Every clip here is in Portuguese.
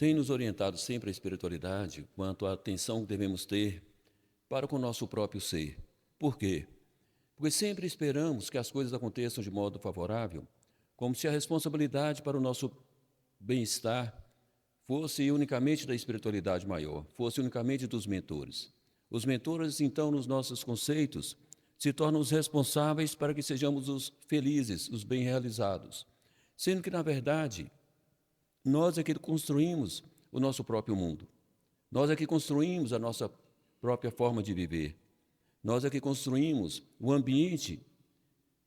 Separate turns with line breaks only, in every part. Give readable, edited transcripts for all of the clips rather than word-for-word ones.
tem nos orientado sempre a espiritualidade quanto à atenção que devemos ter para com o nosso próprio ser. Por quê? Porque sempre esperamos que as coisas aconteçam de modo favorável, como se a responsabilidade para o nosso bem-estar fosse unicamente da espiritualidade maior, fosse unicamente dos mentores. Os mentores, então, nos nossos conceitos, se tornam os responsáveis para que sejamos os felizes, os bem realizados, sendo que, na verdade, nós é que construímos o nosso próprio mundo. Nós é que construímos a nossa própria forma de viver. Nós é que construímos o ambiente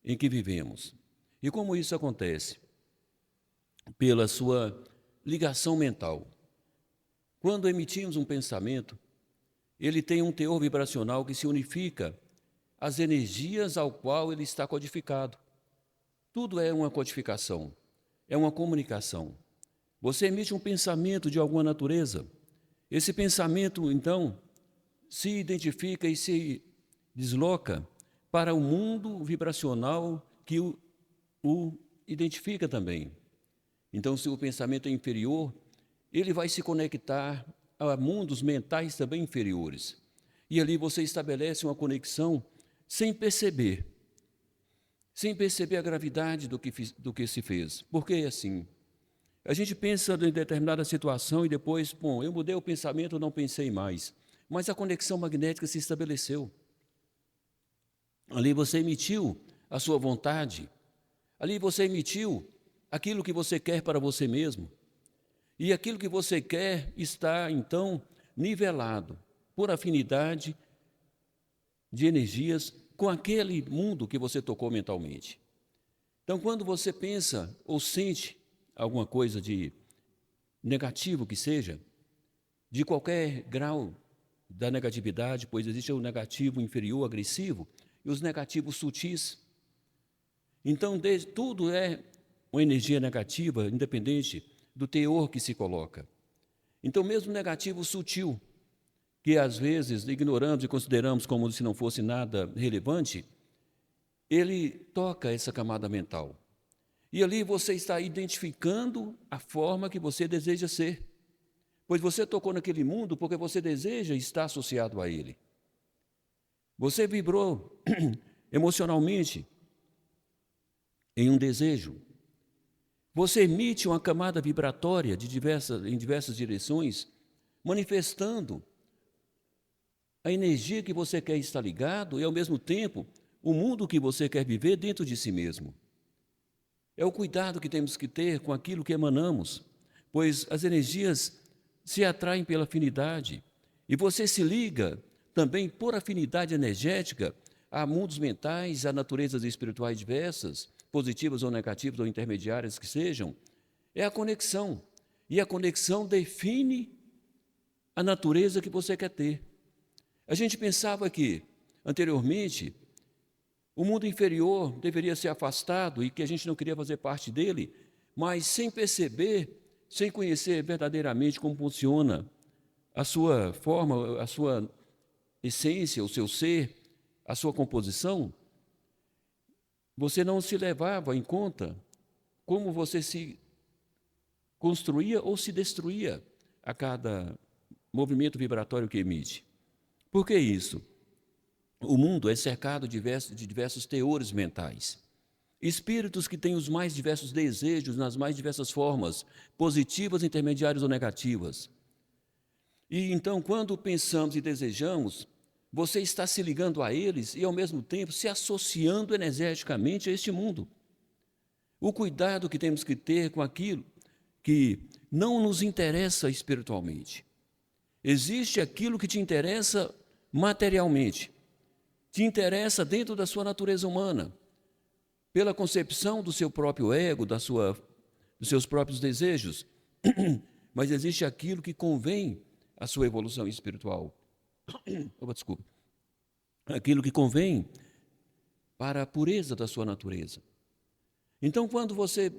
em que vivemos. E como isso acontece? Pela sua ligação mental. Quando emitimos um pensamento, ele tem um teor vibracional que se unifica às energias ao qual ele está codificado. Tudo é uma codificação, é uma comunicação. Você emite um pensamento de alguma natureza. Esse pensamento, então, se identifica e se desloca para o mundo vibracional que o identifica também. Então, se o pensamento é inferior, ele vai se conectar a mundos mentais também inferiores. E ali você estabelece uma conexão sem perceber a gravidade do que se fez. Por que assim? A gente pensa em determinada situação e depois, bom, eu mudei o pensamento, não pensei mais. Mas a conexão magnética se estabeleceu. Ali você emitiu a sua vontade. Ali você emitiu aquilo que você quer para você mesmo. E aquilo que você quer está, então, nivelado por afinidade de energias com aquele mundo que você tocou mentalmente. Então, quando você pensa ou sente alguma coisa de negativo que seja, de qualquer grau da negatividade, pois existe o negativo inferior, agressivo, e os negativos sutis. Então, tudo é uma energia negativa, independente do teor que se coloca. Então, mesmo negativo sutil, que às vezes ignoramos e consideramos como se não fosse nada relevante, ele toca essa camada mental. E ali você está identificando a forma que você deseja ser. Pois você tocou naquele mundo porque você deseja estar associado a ele. Você vibrou emocionalmente em um desejo. Você emite uma camada vibratória em diversas direções, manifestando a energia que você quer estar ligado e, ao mesmo tempo, o mundo que você quer viver dentro de si mesmo. É o cuidado que temos que ter com aquilo que emanamos, pois as energias se atraem pela afinidade e você se liga também por afinidade energética a mundos mentais, a naturezas espirituais diversas, positivas ou negativas ou intermediárias que sejam. É a conexão. E a conexão define a natureza que você quer ter. A gente pensava que, anteriormente, o mundo inferior deveria ser afastado e que a gente não queria fazer parte dele, mas sem perceber, sem conhecer verdadeiramente como funciona a sua forma, a sua essência, o seu ser, a sua composição, você não se levava em conta como você se construía ou se destruía a cada movimento vibratório que emite. Por que isso? O mundo é cercado de diversos teores mentais. Espíritos que têm os mais diversos desejos nas mais diversas formas, positivas, intermediárias ou negativas. E então, quando pensamos e desejamos, você está se ligando a eles e, ao mesmo tempo, se associando energeticamente a este mundo. O cuidado que temos que ter com aquilo que não nos interessa espiritualmente. Existe aquilo que te interessa materialmente, te interessa dentro da sua natureza humana, pela concepção do seu próprio ego, dos seus próprios desejos, mas existe aquilo que convém à sua evolução espiritual. Desculpa. Aquilo que convém para a pureza da sua natureza. Então, quando você,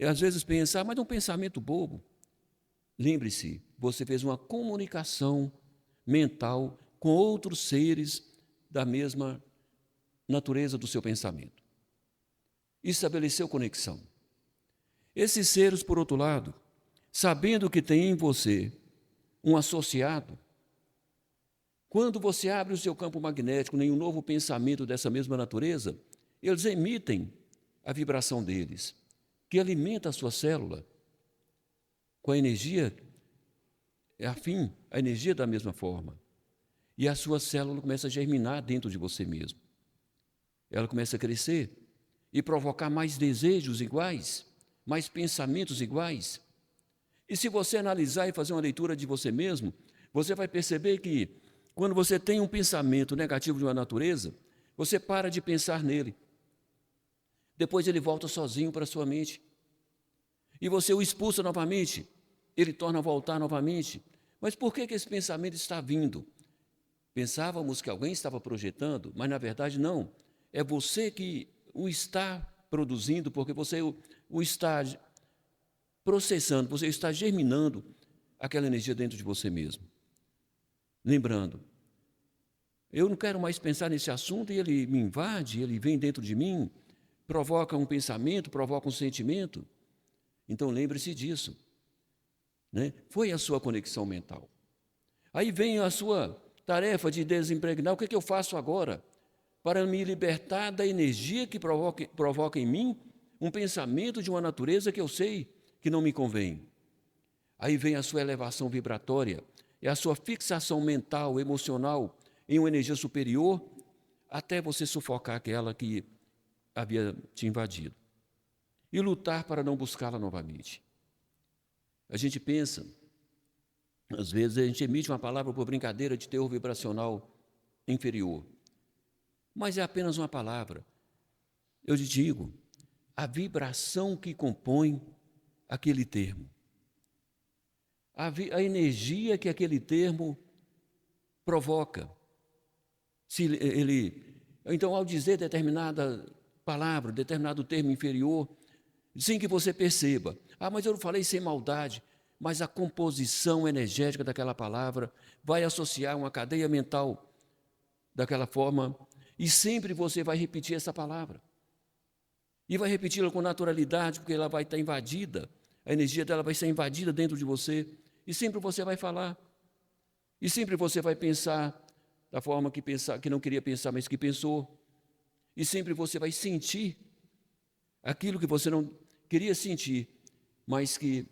às vezes, pensa, mas é um pensamento bobo, lembre-se, você fez uma comunicação mental com outros seres da mesma natureza do seu pensamento. Estabeleceu conexão. Esses seres, por outro lado, sabendo que tem em você um associado. Quando você abre o seu campo magnético em um novo pensamento dessa mesma natureza, eles emitem a vibração deles, que alimenta a sua célula com a energia afim, a energia da mesma forma. E a sua célula começa a germinar dentro de você mesmo. Ela começa a crescer e provocar mais desejos iguais, mais pensamentos iguais. E se você analisar e fazer uma leitura de você mesmo, você vai perceber que quando você tem um pensamento negativo de uma natureza, você para de pensar nele. Depois ele volta sozinho para a sua mente. E você o expulsa novamente, ele torna a voltar novamente. Mas por que esse pensamento está vindo? Pensávamos que alguém estava projetando, mas na verdade não. É você que o está produzindo, porque você o está processando, você está germinando aquela energia dentro de você mesmo. Lembrando, eu não quero mais pensar nesse assunto e ele me invade, ele vem dentro de mim, provoca um pensamento, provoca um sentimento. Então lembre-se disso. Né? Foi a sua conexão mental. Aí vem a sua tarefa de desimpregnar. O que eu faço agora para me libertar da energia que provoca em mim um pensamento de uma natureza que eu sei que não me convém? Aí vem a sua elevação vibratória, é a sua fixação mental, emocional em uma energia superior, até você sufocar aquela que havia te invadido. E lutar para não buscá-la novamente. A gente pensa, às vezes a gente emite uma palavra por brincadeira de teor vibracional inferior, mas é apenas uma palavra. Eu te digo, a vibração que compõe aquele termo, a energia que aquele termo provoca. Então, ao dizer determinada palavra, determinado termo inferior, sem que você perceba, mas eu não falei sem maldade, mas a composição energética daquela palavra vai associar uma cadeia mental daquela forma, e sempre você vai repetir essa palavra. E vai repeti-la com naturalidade, porque ela vai estar invadida, a energia dela vai ser invadida dentro de você, e sempre você vai falar, e sempre você vai pensar da forma que não queria pensar, mas que pensou, e sempre você vai sentir aquilo que você não queria sentir, mas que,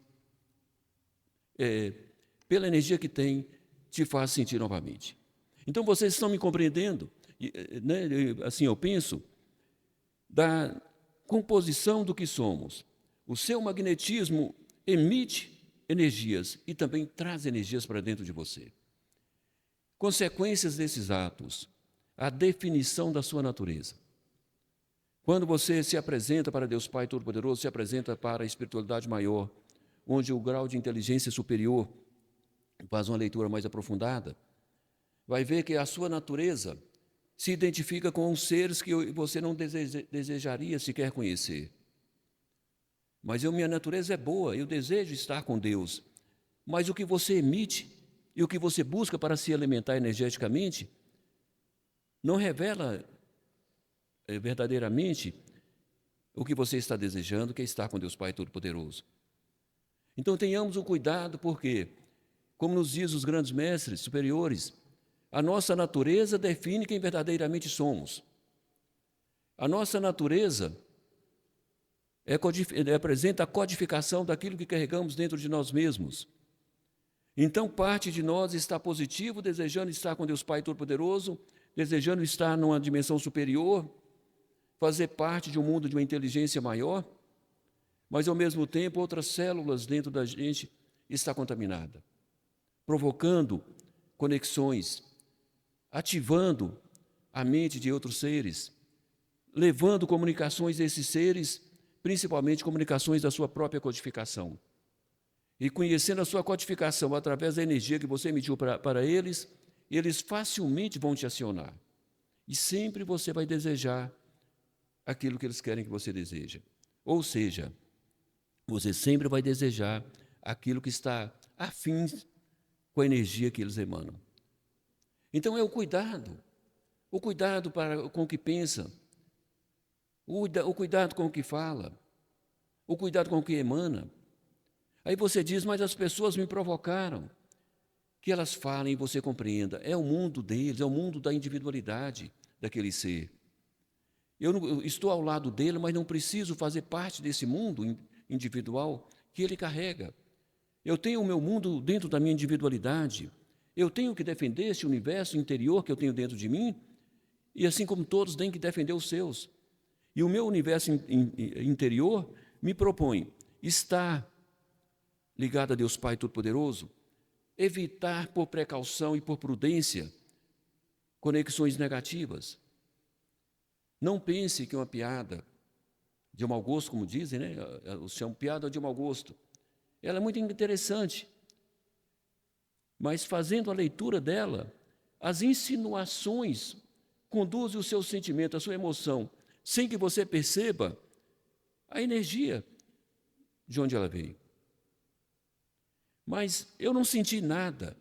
pela energia que tem, te faz sentir novamente. Então, vocês estão me compreendendo? Né? Assim, eu penso, da composição do que somos. O seu magnetismo emite energias e também traz energias para dentro de você. Consequências desses atos, a definição da sua natureza. Quando você se apresenta para Deus Pai Todo-Poderoso, se apresenta para a espiritualidade maior, onde o grau de inteligência superior faz uma leitura mais aprofundada, vai ver que a sua natureza se identifica com os seres que você não desejaria sequer conhecer. Mas minha natureza é boa, eu desejo estar com Deus. Mas o que você emite e o que você busca para se alimentar energeticamente não revela verdadeiramente o que você está desejando, que é estar com Deus Pai Todo-Poderoso. Então tenhamos o cuidado, porque, como nos diz os grandes mestres superiores, a nossa natureza define quem verdadeiramente somos. A nossa natureza apresenta a codificação daquilo que carregamos dentro de nós mesmos. Então, parte de nós está positivo, desejando estar com Deus Pai Todo-Poderoso, desejando estar numa dimensão superior, fazer parte de um mundo de uma inteligência maior, mas, ao mesmo tempo, outras células dentro da gente estão contaminadas, provocando conexões, ativando a mente de outros seres, levando comunicações desses seres, principalmente comunicações da sua própria codificação. E conhecendo a sua codificação através da energia que você emitiu para eles, eles facilmente vão te acionar. E sempre você vai desejar aquilo que eles querem que você deseje. Ou seja, você sempre vai desejar aquilo que está afim com a energia que eles emanam. Então é o cuidado com o que pensa, o cuidado com o que fala, o cuidado com o que emana. Aí você diz, mas as pessoas me provocaram. Que elas falem e você compreenda. É o mundo deles, é o mundo da individualidade daquele ser. Eu estou ao lado dele, mas não preciso fazer parte desse mundo individual que ele carrega. Eu tenho o meu mundo dentro da minha individualidade. Eu tenho que defender esse universo interior que eu tenho dentro de mim, e assim como todos têm que defender os seus. E o meu universo interior me propõe estar ligado a Deus Pai Todo-Poderoso, evitar por precaução e por prudência conexões negativas. Não pense que uma piada de mau gosto, como dizem, né? Eu chamo piada de mau gosto. Ela é muito interessante, mas fazendo a leitura dela, as insinuações conduzem o seu sentimento, a sua emoção, sem que você perceba a energia de onde ela veio. Mas eu não senti nada,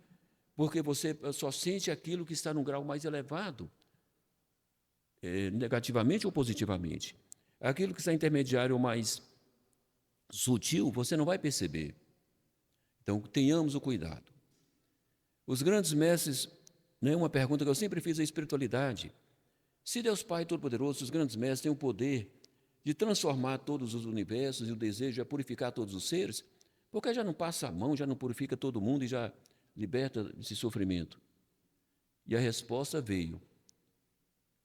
porque você só sente aquilo que está num grau mais elevado, negativamente ou positivamente. Aquilo que está intermediário ou mais sutil, você não vai perceber. Então, tenhamos o cuidado. Os grandes mestres, né, uma pergunta que eu sempre fiz à espiritualidade: se Deus Pai Todo-Poderoso, os grandes mestres, têm o poder de transformar todos os universos e o desejo é purificar todos os seres, por que já não passa a mão, já não purifica todo mundo e já liberta desse sofrimento? E a resposta veio: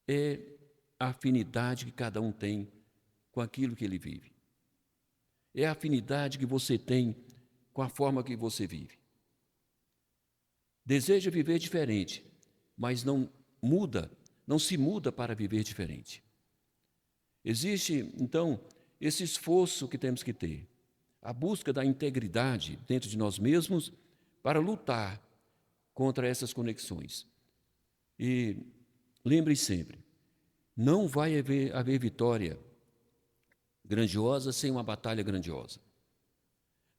é a afinidade que cada um tem com aquilo que ele vive. É a afinidade que você tem com a forma que você vive. Deseja viver diferente, mas não se muda para viver diferente. Existe, então, esse esforço que temos que ter, a busca da integridade dentro de nós mesmos para lutar contra essas conexões. E lembre sempre, não vai haver vitória grandiosa sem uma batalha grandiosa.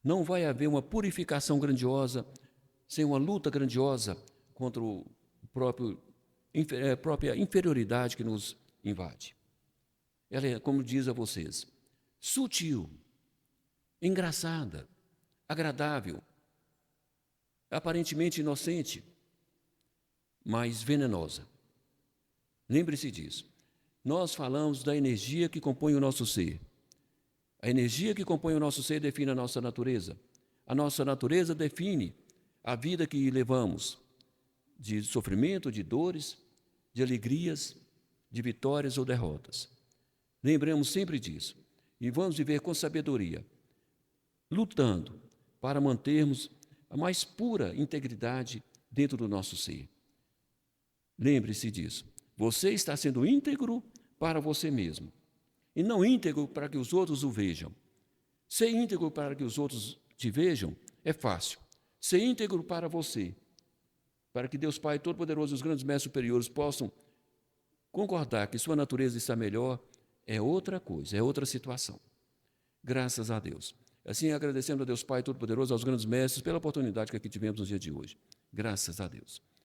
Não vai haver uma purificação grandiosa sem uma luta grandiosa contra a própria inferioridade que nos invade. Ela é, como diz a vocês, sutil, engraçada, agradável, aparentemente inocente, mas venenosa. Lembre-se disso. Nós falamos da energia que compõe o nosso ser. A energia que compõe o nosso ser define a nossa natureza. A nossa natureza define a vida que levamos, de sofrimento, de dores, de alegrias, de vitórias ou derrotas. Lembremos sempre disso e vamos viver com sabedoria, lutando para mantermos a mais pura integridade dentro do nosso ser. Lembre-se disso. Você está sendo íntegro para você mesmo e não íntegro para que os outros o vejam. Ser íntegro para que os outros te vejam é fácil. Ser íntegro para você, para que Deus Pai Todo-Poderoso e os grandes mestres superiores possam concordar que sua natureza está melhor, é outra coisa, é outra situação. Graças a Deus. Assim, agradecendo a Deus Pai Todo-Poderoso, aos grandes mestres, pela oportunidade que aqui tivemos no dia de hoje. Graças a Deus.